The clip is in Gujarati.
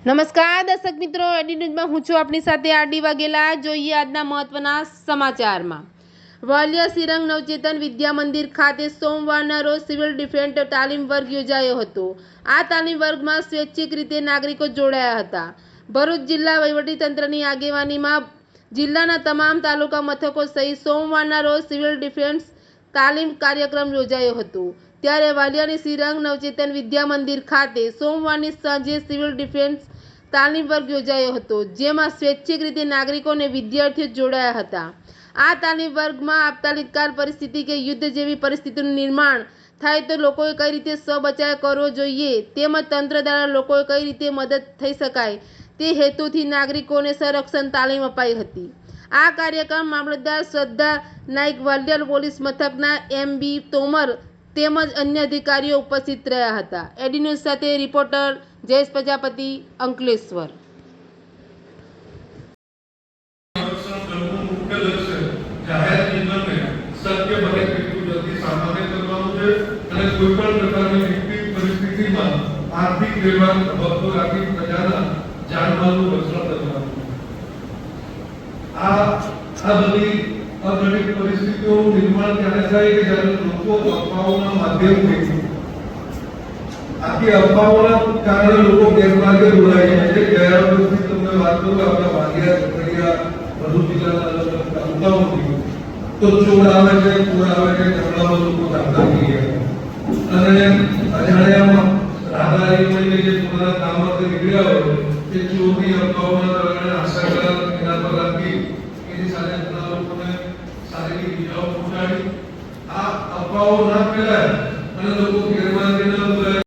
નમસ્કાર દર્શક મિત્રો, એડી ન્યૂઝમાં હું છું આપની સાથે આરડી વાઘેલા। જોઈએ આજના મહત્વના સમાચારમાં। વાલિયા સિરંગ નવચેતન વિદ્યા મંદિર ખાતે સોમવારના રોજ સિવિલ ડિફેન્સ તાલીમ વર્ગ યોજાયો હતો। આ તાલીમ વર્ગમાં સ્વૈચ્છિક રીતે નાગરિકો જોડાયા હતા। ભરૂચ જિલ્લા વહીવટીતંત્રની આગેવાનીમાં જિલ્લાના તમામ તાલુકા મથકો સહિત સોમવારના રોજ સિવિલ ડિફેન્સ તાલીમ કાર્યક્રમ યોજાયો હતો। ત્યારે વાલિયાની સિરંગ નવચેતન વિદ્યા મંદિર ખાતે સોમવારની સાંજે સિવિલ ડિફેન્સ તાલીમ વર્ગ યોજાયો હતો, જેમાં સ્વૈચ્છિક રીતે નાગરિકો અને વિદ્યાર્થીઓ જોડાયા હતા। આ તાલીમ વર્ગમાં આપતાલીકાલ પરિસ્થિતિ કે યુદ્ધ જેવી પરિસ્થિતિનું નિર્માણ થાય તો લોકોએ કઈ રીતે સ્વ-બચાવ કરવો જોઈએ તેમજ તંત્ર દ્વારા લોકોએ કઈ રીતે મદદ થઈ શકાય તે હેતુથી નાગરિકોને સંરક્ષણ તાલીમ અપાઈ હતી। આ કાર્યક્રમ મામલતદાર શ્રદ્ધા નાઈક, વાલિયા પોલીસ મથકના એમ.બી. તોમર તેમજ અન્ય અધિકારીઓ ઉપસ્થિત રહ્યા હતા। એડી ન્યૂઝ સાથે રિપોર્ટર જયેશ પ્રજાપતિ, અંકલેશ્વર। આર્થિક વ્યવહાર ધબકતો રાખી પ્રજાના જાનમાલનું રક્ષણ કરવાનું। આ બધી અઘટિત પરિસ્થિતિઓનું નિર્માણ ત્યારે થાય કે જ્યારે લોકો અફવાઓના માધ્યમથી આખી અફવાઓના કારણે લોકો ગેરમાર્ગે દોરાય છે। ગયા વર્ષથી તમને વાત કરું, આપણા વાલિયા, ઝઘડિયા, ભરૂચ જિલ્લાના અલગ અલગ તાલુકાઓથી તો ચોર આવે છે, ઝઘડામાં લોકો દાખલ થઈ ગયા અને અજાણ્યામાં રાહદારીઓને જે પોતાના કામ માટે નીકળ્યા હોય તે ચોરની અફવાઓના કારણે આશા એના પર રાખી એની સાથે ઘણા લોકોને શારીરિક ઇજાઓ પહોંચાડી। આ અફવાઓ ના ફેલાય અને લોકો